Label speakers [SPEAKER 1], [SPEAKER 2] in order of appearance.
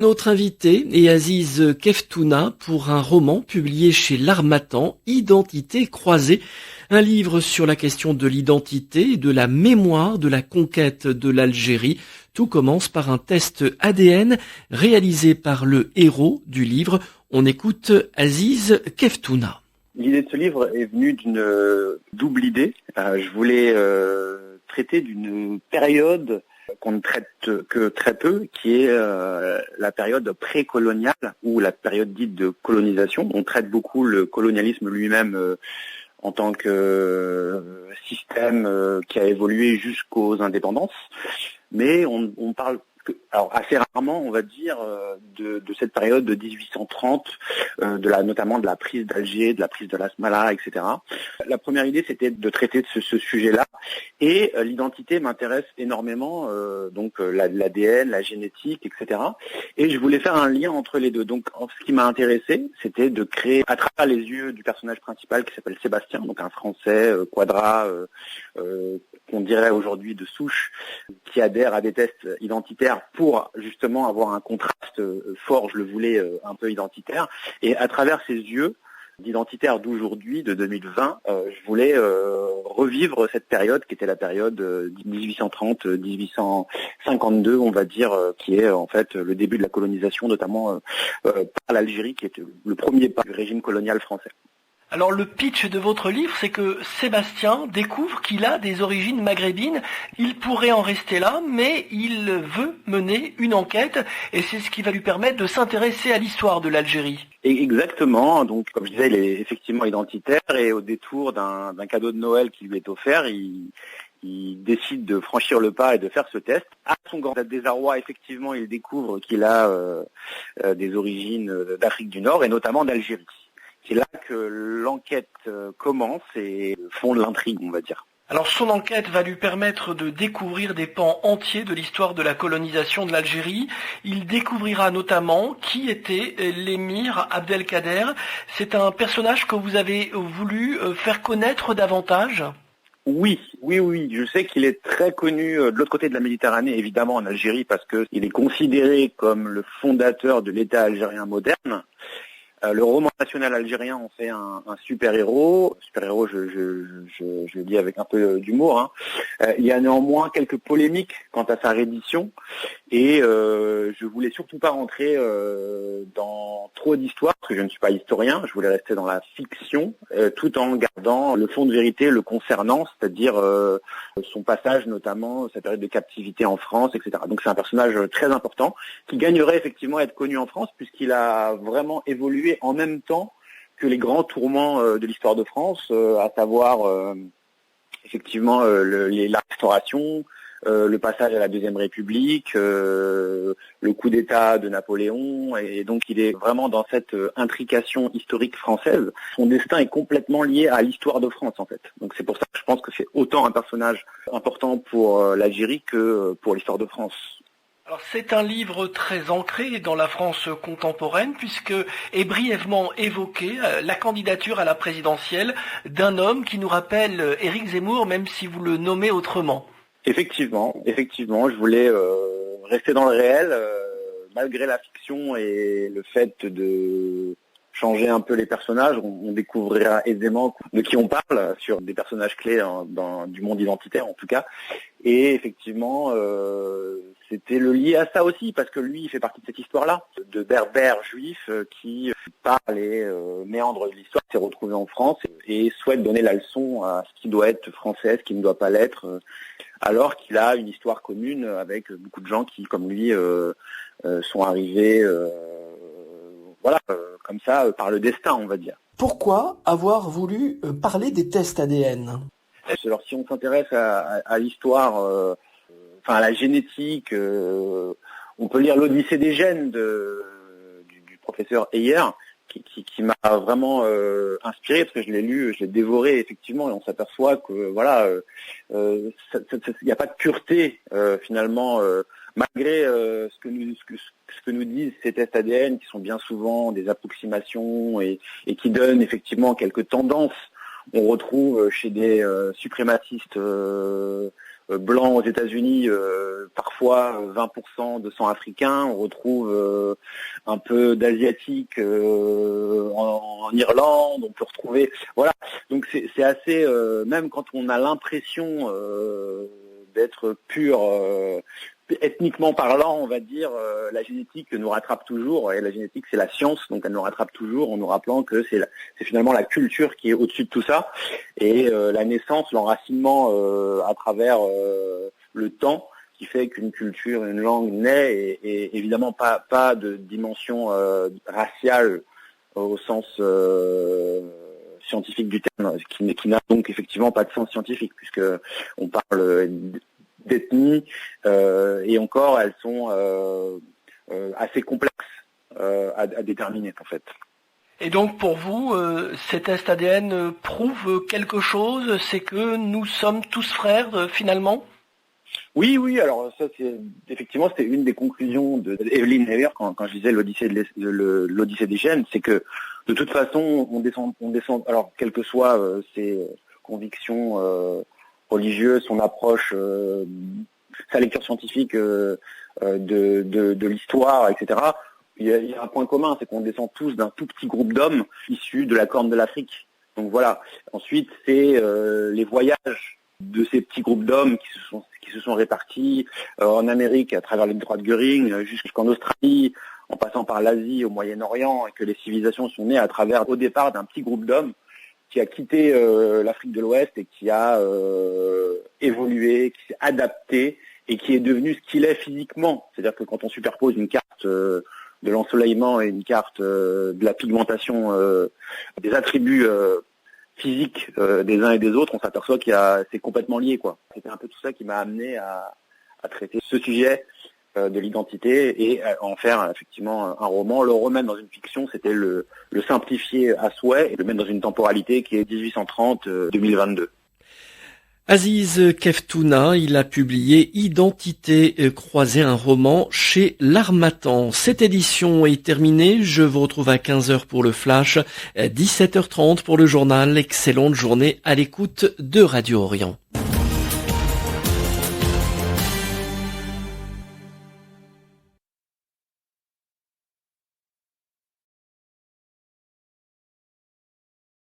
[SPEAKER 1] Notre invité est Aziz Keftouna pour un roman publié chez l'Harmattan, Identité croisée, un livre sur la question de l'identité et de la mémoire de la conquête de l'Algérie. Tout commence par un test ADN réalisé par le héros du livre. On écoute Aziz Keftouna.
[SPEAKER 2] L'idée de ce livre est venue d'une double idée. Je voulais traiter d'une période qu'on ne traite que très peu, qui est la période précoloniale ou la période dite de colonisation. On traite beaucoup le colonialisme lui-même en tant que système qui a évolué jusqu'aux indépendances, mais on parle alors assez rarement, on va dire, de cette période de 1830, notamment de la prise d'Alger, de la prise de l'Asmala, etc. La première idée, c'était de traiter de ce sujet-là, et l'identité m'intéresse énormément, donc l'ADN, la génétique, etc. Et je voulais faire un lien entre les deux. Donc, ce qui m'a intéressé, c'était de créer, à travers les yeux du personnage principal qui s'appelle Sébastien, donc un Français quadra, qu'on dirait aujourd'hui de souche, qui adhère à des tests identitaires pour justement avoir un contraste fort, je le voulais un peu identitaire. Et à travers ces yeux d'identitaire d'aujourd'hui, de 2020, je voulais revivre cette période qui était la période 1830-1852, on va dire, qui est en fait le début de la colonisation, notamment par l'Algérie, qui était le premier pas du régime colonial français.
[SPEAKER 3] Alors le pitch de votre livre, c'est que Sébastien découvre qu'il a des origines maghrébines. Il pourrait en rester là, mais il veut mener une enquête et c'est ce qui va lui permettre de s'intéresser à l'histoire de l'Algérie.
[SPEAKER 2] Exactement. Donc, comme je disais, il est effectivement identitaire et au détour d'un cadeau de Noël qui lui est offert, il décide de franchir le pas et de faire ce test. À son grand désarroi, effectivement, il découvre qu'il a des origines d'Afrique du Nord et notamment d'Algérie. C'est là que l'enquête commence et fonde l'intrigue, on va dire.
[SPEAKER 3] Alors son enquête va lui permettre de découvrir des pans entiers de l'histoire de la colonisation de l'Algérie. Il découvrira notamment qui était l'émir Abdelkader. C'est un personnage que vous avez voulu faire connaître davantage ?
[SPEAKER 2] Oui. Je sais qu'il est très connu de l'autre côté de la Méditerranée, évidemment en Algérie, parce qu'il est considéré comme le fondateur de l'État algérien moderne. Le roman national algérien en fait un super-héros. Super-héros, je le dis avec un peu d'humour. Hein. Il y a néanmoins quelques polémiques quant à sa réédition. Et je voulais surtout pas rentrer dans trop d'histoires, parce que je ne suis pas historien. Je voulais rester dans la fiction, tout en gardant le fond de vérité le concernant, c'est-à-dire son passage, notamment sa période de captivité en France, etc. Donc c'est un personnage très important, qui gagnerait effectivement à être connu en France, puisqu'il a vraiment évolué en même temps que les grands tourments de l'histoire de France, à savoir effectivement la restauration, le passage à la Deuxième République, le coup d'État de Napoléon, et donc il est vraiment dans cette intrication historique française. Son destin est complètement lié à l'histoire de France, en fait. Donc c'est pour ça que je pense que c'est autant un personnage important pour l'Algérie que pour l'histoire de France.
[SPEAKER 3] Alors c'est un livre très ancré dans la France contemporaine puisque est brièvement évoqué la candidature à la présidentielle d'un homme qui nous rappelle Éric Zemmour, même si vous le nommez autrement.
[SPEAKER 2] Effectivement, je voulais rester dans le réel, malgré la fiction et le fait de changer un peu les personnages. On découvrira aisément de qui on parle sur des personnages clés du monde identitaire en tout cas. Et effectivement, c'était le lié à ça aussi, parce que lui, il fait partie de cette histoire-là, de berbères juifs qui, par les méandres de l'histoire, s'est retrouvé en France et souhaite donner la leçon à ce qui doit être français, ce qui ne doit pas l'être, alors qu'il a une histoire commune avec beaucoup de gens qui, comme lui, sont arrivés comme ça, par le destin, on va dire.
[SPEAKER 3] Pourquoi avoir voulu parler des tests ADN ?
[SPEAKER 2] Alors si on s'intéresse à l'histoire, à la génétique, on peut lire l'Odyssée des gènes du professeur Heyer, qui m'a vraiment inspiré, parce que je l'ai lu, je l'ai dévoré effectivement, et on s'aperçoit que il n'y a pas de pureté finalement, malgré ce que nous disent ces tests ADN, qui sont bien souvent des approximations et qui donnent effectivement quelques tendances. On retrouve chez des suprémacistes blanc aux États-Unis, parfois 20% de sang africain. On retrouve un peu d'asiatique en Irlande. On peut retrouver, voilà. Donc c'est assez, même quand on a l'impression d'être pur, ethniquement parlant, on va dire, la génétique nous rattrape toujours, et la génétique c'est la science, donc elle nous rattrape toujours en nous rappelant que c'est finalement la culture qui est au-dessus de tout ça, et la naissance, l'enracinement à travers le temps, qui fait qu'une culture, une langue naît, et évidemment pas de dimension raciale au sens scientifique du terme, qui n'a donc effectivement pas de sens scientifique, puisque on parle d'ethnie, et encore elles sont assez complexes à déterminer en fait.
[SPEAKER 3] Et donc pour vous, ces tests ADN prouvent quelque chose, c'est que nous sommes tous frères finalement ?
[SPEAKER 2] Oui, alors ça effectivement c'était une des conclusions de Evelyn Hayer quand je disais l'Odyssée des gènes, c'est que de toute façon on descend, alors quelles que soient ses convictions religieuse, son approche, sa lecture scientifique de l'histoire, etc. Il y a un point commun, c'est qu'on descend tous d'un tout petit groupe d'hommes issus de la Corne de l'Afrique. Donc voilà. Ensuite, c'est les voyages de ces petits groupes d'hommes qui se sont répartis en Amérique à travers les détroits de Göring, jusqu'en Australie, en passant par l'Asie, au Moyen-Orient, et que les civilisations sont nées à travers, au départ, d'un petit groupe d'hommes qui a quitté l'Afrique de l'Ouest et qui a évolué, qui s'est adapté et qui est devenu ce qu'il est physiquement. C'est-à-dire que quand on superpose une carte de l'ensoleillement et une carte de la pigmentation des attributs physiques des uns et des autres, on s'aperçoit c'est complètement lié, quoi. C'était un peu tout ça qui m'a amené à traiter ce sujet de l'identité et en faire effectivement un roman. Le remettre dans une fiction, c'était le simplifier à souhait et le mettre dans une temporalité qui est 1830-2022.
[SPEAKER 1] Aziz Keftouna, il a publié Identité croisée, un roman chez l'Harmattan. Cette édition est terminée. Je vous retrouve à 15h pour le Flash, 17h30 pour le journal. Excellente journée à l'écoute de Radio Orient.